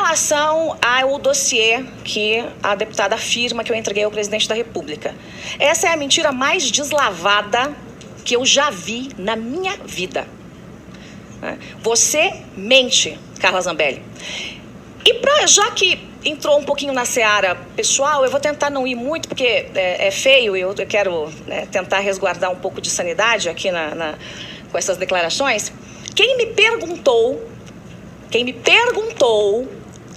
relação ao dossiê que a deputada afirma que eu entreguei ao presidente da República, essa é a mentira mais deslavada que eu já vi na minha vida. Você mente, Carla Zambelli. E já que entrou um pouquinho na seara pessoal, eu vou tentar não ir muito, porque é feio, eu quero tentar resguardar um pouco de sanidade aqui com essas declarações. Quem me perguntou,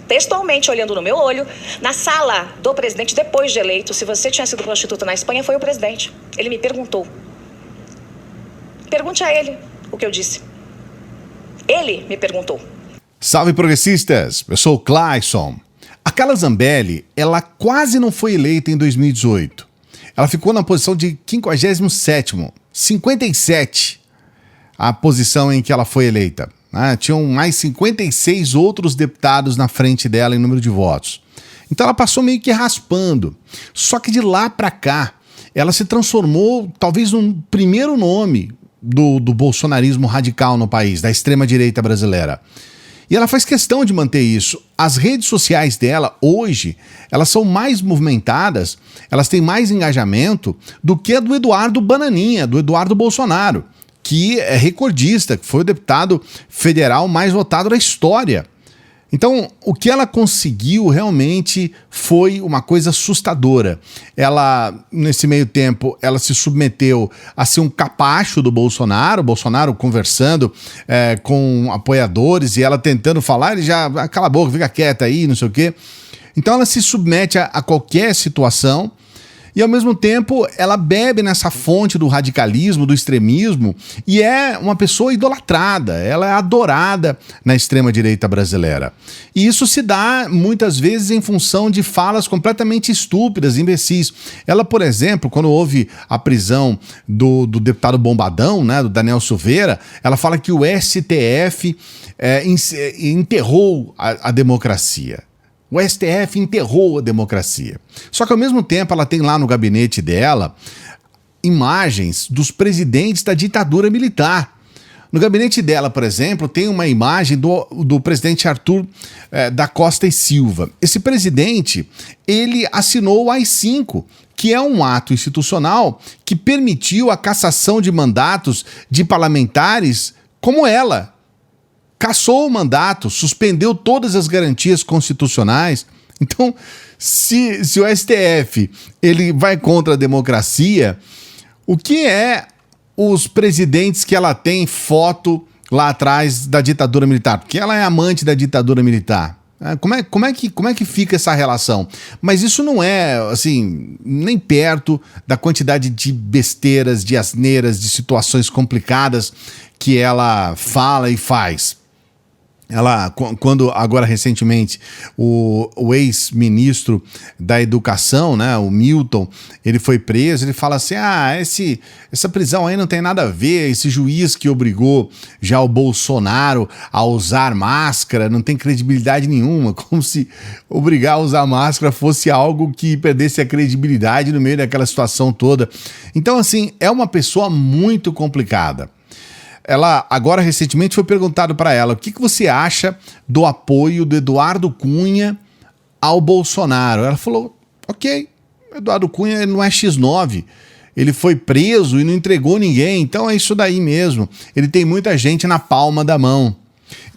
textualmente olhando no meu olho, na sala do presidente, depois de eleito, se você tinha sido prostituta na Espanha, foi o presidente. Ele me perguntou. Pergunte a ele o que eu disse. Ele me perguntou. Salve, progressistas! Eu sou o Clayson. A Carla Zambelli, ela quase não foi eleita em 2018. Ela ficou na posição de 57º, 57, a posição em que ela foi eleita. Tinham mais 56 outros deputados na frente dela em número de votos. Então ela passou meio que raspando. Só que de lá para cá, ela se transformou talvez no primeiro nome do bolsonarismo radical no país, da extrema-direita brasileira. E ela faz questão de manter isso. As redes sociais dela, hoje, elas são mais movimentadas, elas têm mais engajamento do que a do Eduardo Bananinha, do Eduardo Bolsonaro, que é recordista, que foi o deputado federal mais votado da história. Então, o que ela conseguiu realmente foi uma coisa assustadora. Ela, nesse meio tempo, ela se submeteu a ser um capacho do Bolsonaro, o Bolsonaro conversando com apoiadores e ela tentando falar, ele já, cala a boca, fica quieta aí, não sei o quê. Então ela se submete a qualquer situação. E, ao mesmo tempo, ela bebe nessa fonte do radicalismo, do extremismo, e é uma pessoa idolatrada, ela é adorada na extrema-direita brasileira. E isso se dá, muitas vezes, em função de falas completamente estúpidas, imbecis. Ela, por exemplo, quando houve a prisão do deputado Bombadão, né, do Daniel Silveira, ela fala que o STF enterrou a democracia. O STF enterrou a democracia. Só que, ao mesmo tempo, ela tem lá no gabinete dela imagens dos presidentes da ditadura militar. No gabinete dela, por exemplo, tem uma imagem do presidente Arthur da Costa e Silva. Esse presidente, ele assinou o AI-5, que é um ato institucional que permitiu a cassação de mandatos de parlamentares como ela. Cassou o mandato, suspendeu todas as garantias constitucionais. Então, se o STF ele vai contra a democracia, o que é os presidentes que ela tem foto lá atrás da ditadura militar? Porque ela é amante da ditadura militar. Como é que fica essa relação? Mas isso não é, assim, nem perto da quantidade de besteiras, de asneiras, de situações complicadas que ela fala e faz. Ela, quando agora recentemente o ex-ministro da Educação, né, o Milton, ele foi preso, ele fala assim, essa prisão aí não tem nada a ver, esse juiz que obrigou já o Bolsonaro a usar máscara não tem credibilidade nenhuma, como se obrigar a usar máscara fosse algo que perdesse a credibilidade no meio daquela situação toda. Então, assim, é uma pessoa muito complicada. Ela, agora recentemente, foi perguntado para ela o que você acha do apoio do Eduardo Cunha ao Bolsonaro. Ela falou, ok, Eduardo Cunha ele não é X9, ele foi preso e não entregou ninguém, então é isso daí mesmo, ele tem muita gente na palma da mão.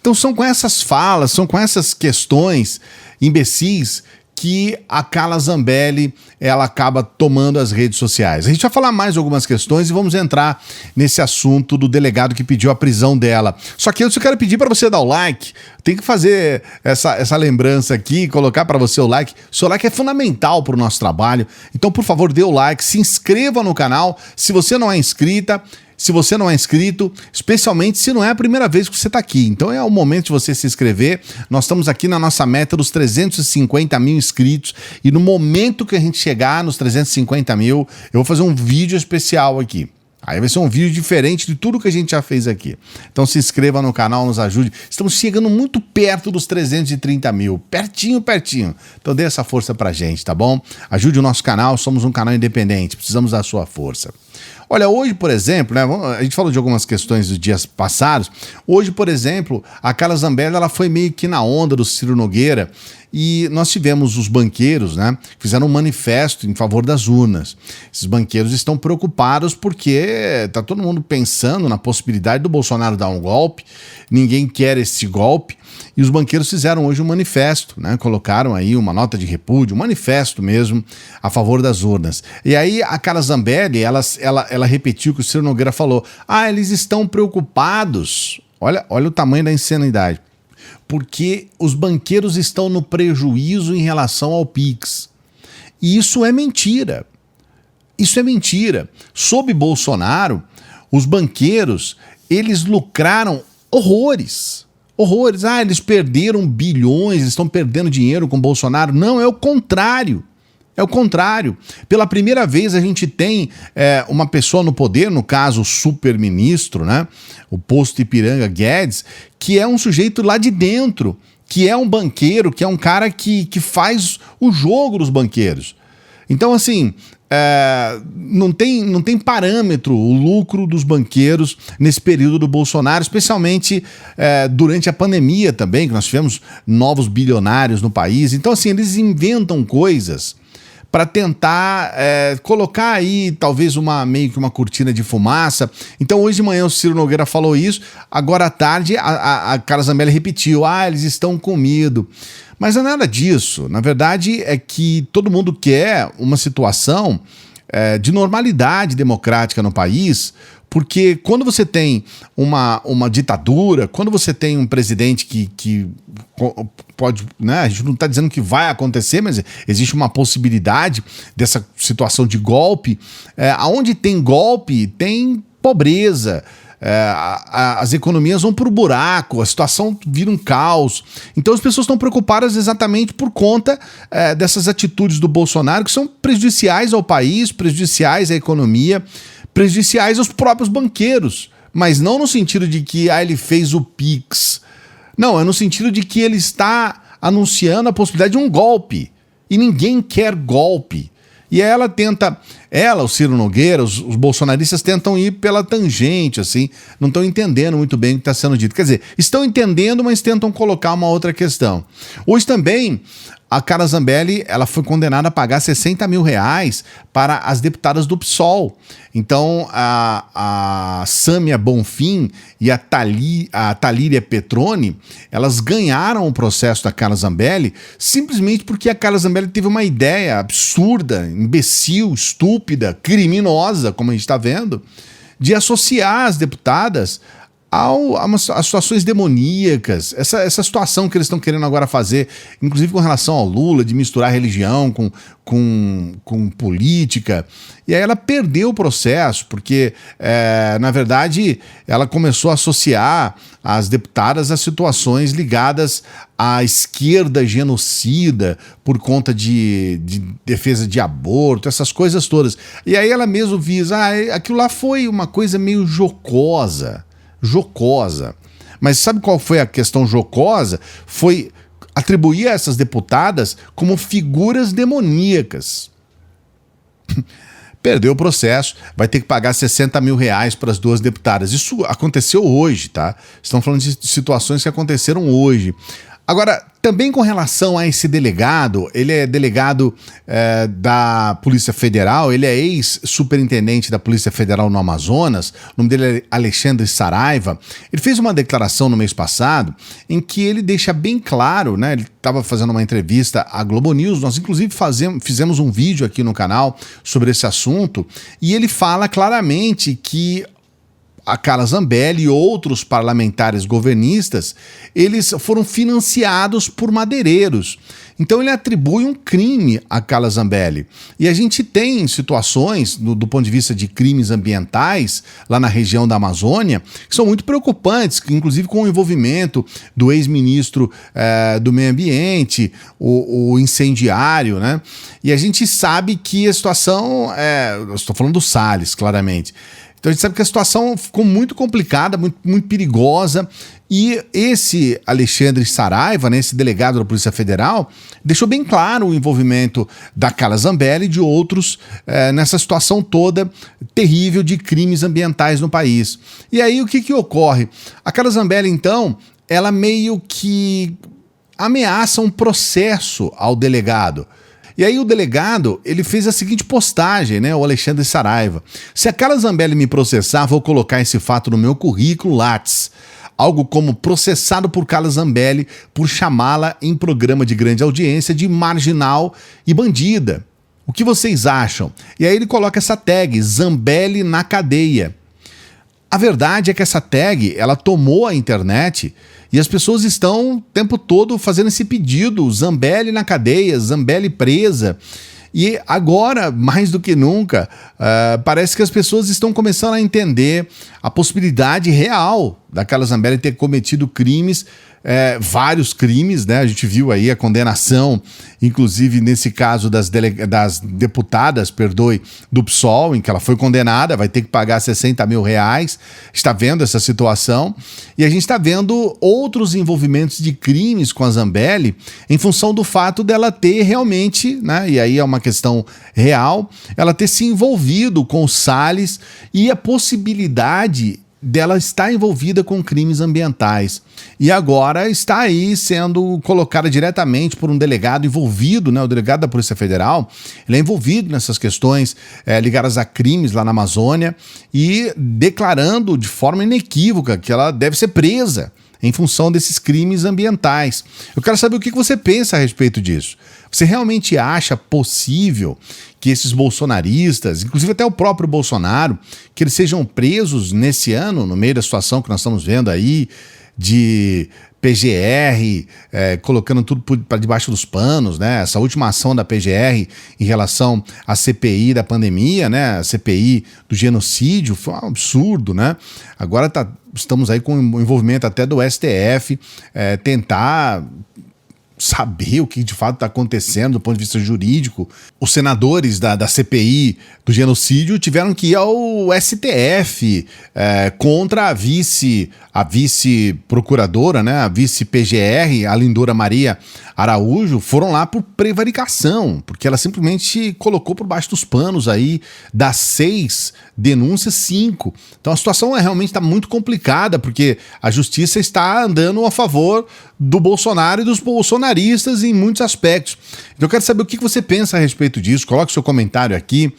Então são com essas falas, são com essas questões imbecis que a Carla Zambelli ela acaba tomando as redes sociais. A gente vai falar mais algumas questões e vamos entrar nesse assunto do delegado que pediu a prisão dela. Só que eu quero pedir para você dar o like, tem que fazer essa lembrança aqui, colocar para você o like. O seu like é fundamental para o nosso trabalho, então por favor dê o like, se inscreva no canal, se você não é inscrita, se você não é inscrito, especialmente se não é a primeira vez que você está aqui. Então é o momento de você se inscrever. Nós estamos aqui na nossa meta dos 350 mil inscritos e no momento que a gente chegar nos 350 mil, eu vou fazer um vídeo especial aqui. Aí vai ser um vídeo diferente de tudo que a gente já fez aqui. Então se inscreva no canal, nos ajude. Estamos chegando muito perto dos 330 mil. Pertinho, pertinho. Então dê essa força pra gente, tá bom? Ajude o nosso canal, somos um canal independente. Precisamos da sua força. Olha, hoje, por exemplo, né, a gente falou de algumas questões dos dias passados. Hoje, por exemplo, a Carla Zambelli ela foi meio que na onda do Ciro Nogueira e nós tivemos os banqueiros, né, que fizeram um manifesto em favor das urnas. Esses banqueiros estão preocupados porque está todo mundo pensando na possibilidade do Bolsonaro dar um golpe, ninguém quer esse golpe. E os banqueiros fizeram hoje um manifesto, né? Colocaram aí uma nota de repúdio, um manifesto mesmo, a favor das urnas. E aí a Carla Zambelli, ela repetiu o que o Ciro Nogueira falou. Ah, eles estão preocupados. Olha o tamanho da insanidade. Porque os banqueiros estão no prejuízo em relação ao Pix. E isso é mentira. Isso é mentira. Sob Bolsonaro, os banqueiros, eles lucraram horrores. Horrores. Ah, eles perderam bilhões, estão perdendo dinheiro com Bolsonaro. Não, é o contrário. É o contrário. Pela primeira vez a gente tem uma pessoa no poder, no caso o super-ministro, né? O posto Ipiranga Guedes, que é um sujeito lá de dentro, que é um banqueiro, que é um cara que faz o jogo dos banqueiros. Então, assim, não tem parâmetro o lucro dos banqueiros nesse período do Bolsonaro, especialmente durante a pandemia também, que nós tivemos novos bilionários no país. Então, assim, eles inventam coisas para tentar colocar aí talvez meio que uma cortina de fumaça. Então hoje de manhã o Ciro Nogueira falou isso, agora à tarde a Carla Zambelli repetiu, eles estão com medo. Mas não é nada disso, na verdade é que todo mundo quer uma situação de normalidade democrática no país, porque quando você tem uma ditadura, quando você tem um presidente que pode, né, a gente não está dizendo que vai acontecer, mas existe uma possibilidade dessa situação de golpe, aonde tem golpe, tem pobreza, as economias vão para o buraco, a situação vira um caos. Então as pessoas estão preocupadas exatamente por conta dessas atitudes do Bolsonaro, que são prejudiciais ao país, prejudiciais à economia, prejudiciais aos próprios banqueiros, mas não no sentido de que ele fez o Pix. Não, é no sentido de que ele está anunciando a possibilidade de um golpe. E ninguém quer golpe. E o Ciro Nogueira, os bolsonaristas tentam ir pela tangente, assim, não estão entendendo muito bem o que está sendo dito. Quer dizer, estão entendendo, mas tentam colocar uma outra questão. Hoje também, a Carla Zambelli ela foi condenada a pagar 60 mil reais para as deputadas do PSOL. Então, a Sâmia Bonfim e a Talíria Petroni, elas ganharam o processo da Carla Zambelli simplesmente porque a Carla Zambelli teve uma ideia absurda, imbecil, estúpida, criminosa, como a gente está vendo, de associar as deputadas a situações demoníacas, essa situação que eles estão querendo agora fazer, inclusive com relação ao Lula, de misturar religião com política. E aí ela perdeu o processo, porque, na verdade, ela começou a associar as deputadas a situações ligadas à esquerda genocida, por conta de defesa de aborto, essas coisas todas. E aí ela mesmo visa, aquilo lá foi uma coisa meio jocosa. Mas sabe qual foi a questão jocosa? Foi atribuir a essas deputadas como figuras demoníacas. Perdeu o processo, vai ter que pagar 60 mil reais para as duas deputadas. Isso aconteceu hoje, tá? Estão falando de situações que aconteceram hoje. Agora, também com relação a esse delegado, ele é delegado da Polícia Federal, ele é ex-superintendente da Polícia Federal no Amazonas, o nome dele é Alexandre Saraiva. Ele fez uma declaração no mês passado em que ele deixa bem claro, né? Ele estava fazendo uma entrevista à Globo News, nós inclusive fizemos um vídeo aqui no canal sobre esse assunto, e ele fala claramente que a Carla Zambelli e outros parlamentares governistas, eles foram financiados por madeireiros. Então ele atribui um crime a Carla Zambelli. E a gente tem situações, do ponto de vista de crimes ambientais, lá na região da Amazônia, que são muito preocupantes, inclusive com o envolvimento do ex-ministro do Meio Ambiente, o incendiário, né? E a gente sabe que a situação, eu estou falando do Salles, claramente. Então a gente sabe que a situação ficou muito complicada, muito, muito perigosa, E esse Alexandre Saraiva, né, esse delegado da Polícia Federal, deixou bem claro o envolvimento da Carla Zambelli e de outros nessa situação toda terrível de crimes ambientais no país. E aí o que ocorre? A Carla Zambelli, então, ela meio que ameaça um processo ao delegado. E aí o delegado, ele fez a seguinte postagem, né, o Alexandre Saraiva: se a Carla Zambelli me processar, vou colocar esse fato no meu currículo Lattes. Algo como processado por Carla Zambelli por chamá-la em programa de grande audiência de marginal e bandida. O que vocês acham? E aí ele coloca essa tag, Zambelli na cadeia. A verdade é que essa tag, ela tomou a internet e as pessoas estão o tempo todo fazendo esse pedido, Zambelli na cadeia, Zambelli presa. E agora, mais do que nunca, parece que as pessoas estão começando a entender a possibilidade real da Carla Zambelli ter cometido crimes, vários crimes, né? A gente viu aí a condenação, inclusive nesse caso das deputadas, do PSOL, em que ela foi condenada, vai ter que pagar 60 mil reais, está vendo essa situação, e a gente está vendo outros envolvimentos de crimes com a Zambelli em função do fato dela ter realmente, né? E aí é uma questão real, ela ter se envolvido com o Salles e a possibilidade dela estar envolvida com crimes ambientais. E agora está aí sendo colocada diretamente por um delegado envolvido, né? O delegado da Polícia Federal, ele é envolvido nessas questões ligadas a crimes lá na Amazônia e declarando de forma inequívoca que ela deve ser presa em função desses crimes ambientais. Eu quero saber o que você pensa a respeito disso. Você realmente acha possível que esses bolsonaristas, inclusive até o próprio Bolsonaro, que eles sejam presos nesse ano, no meio da situação que nós estamos vendo aí, de PGR, colocando tudo para debaixo dos panos, né? Essa última ação da PGR em relação à CPI da pandemia, né? A CPI do genocídio, foi um absurdo, né? Agora estamos aí com o envolvimento até do STF, tentar saber o que de fato está acontecendo do ponto de vista jurídico. Os senadores da CPI do genocídio tiveram que ir ao STF contra a vice-procuradora, né, a vice-PGR, a Lindora Maria Araújo, foram lá por prevaricação, porque ela simplesmente colocou por baixo dos panos aí, das 6 denúncias, 5. Então a situação realmente está muito complicada, porque a justiça está andando a favor do Bolsonaro e dos bolsonaristas em muitos aspectos. Então eu quero saber o que você pensa a respeito disso. Coloque seu comentário aqui.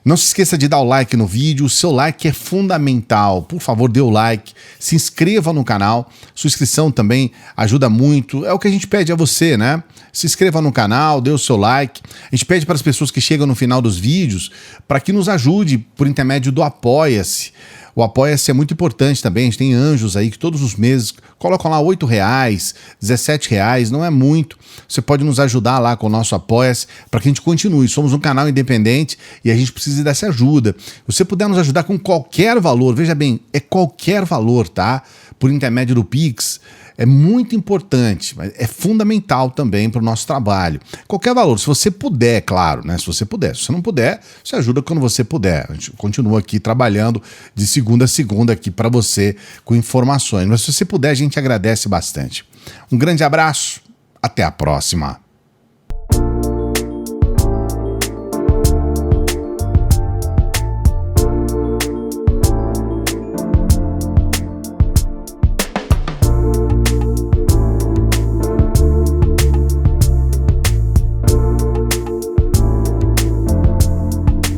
Não se esqueça de dar o like no vídeo, o seu like é fundamental. Por favor, dê o like, se inscreva no canal. Sua inscrição também ajuda muito. É o que a gente pede a você, né? Se inscreva no canal, dê o seu like. A gente pede para as pessoas que chegam no final dos vídeos para que nos ajude por intermédio do Apoia-se. O Apoia-se é muito importante também, a gente tem anjos aí que todos os meses colocam lá R$8, R$17, não é muito. Você pode nos ajudar lá com o nosso Apoia-se para que a gente continue. Somos um canal independente e a gente precisa dessa ajuda. Se você puder nos ajudar com qualquer valor, veja bem, é qualquer valor, tá? Por intermédio do Pix, é muito importante, mas é fundamental também para o nosso trabalho. Qualquer valor, se você puder, claro, né? Se você puder. Se você não puder, você ajuda quando você puder. A gente continua aqui trabalhando de segunda a segunda aqui para você com informações. Mas se você puder, a gente agradece bastante. Um grande abraço, até a próxima.